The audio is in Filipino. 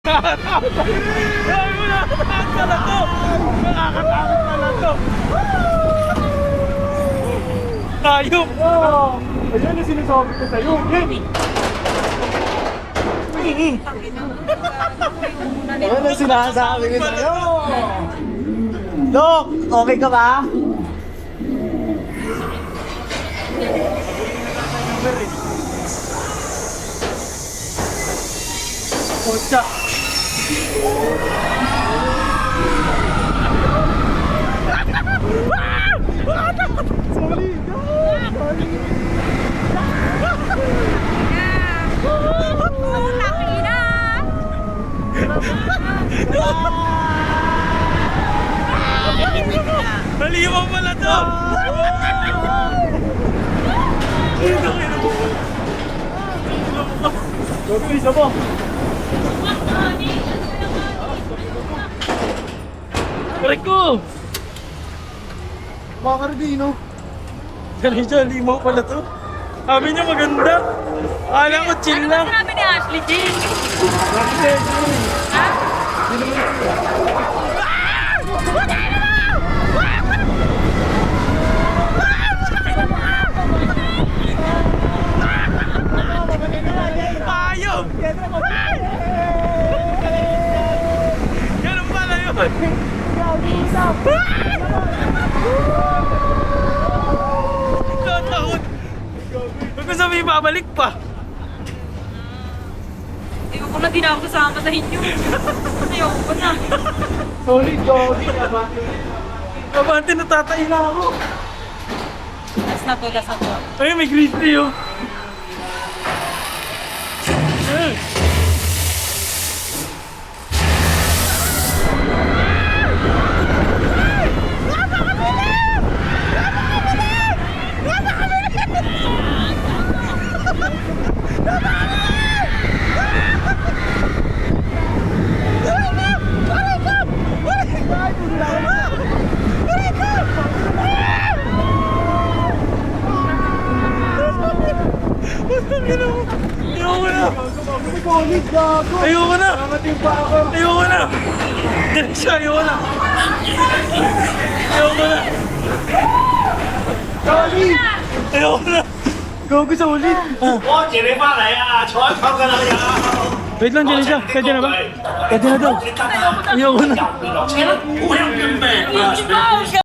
Nakakatakot pala to! Nakakatakot pala to! Ayop! Ayan yung sinasabi ko sa'yo. Ano na sinasabi ko sa'yo? Dok, okay ka ba? Kotsa! Naliwa pala to! Dok, isa mo. Correct ko! Mga Cardino. Galing siya, limaw pala to. Sabi niya maganda. Akala ko chill Ano ba lang. sinabi ni Ashley Jean? Ha? Ayop! Ganun pala yun. Tatakot. Huwag ko sabihin, babalik pa. Ikaw ko na din ako kasama sa inyo. Ayoko ko na. Solid, Joey. Kabante, natatay na ako. Last na to, last na to. Ay, may grizzly oh. Eh. Ayoko na! Solid, gago. Ayoko na! Namating pa ako. Ayoko na! Diretso, ayoko na! Ayoko na! Solid. Ayoko na! Gago, solid. 我姐你翻嚟啊，坐一坐㗎啦又。 Wait lang, Jenny siya. Pwede na ba? Pwede na daw. Ayoko na. 又跌落車啦，好香嘅咩？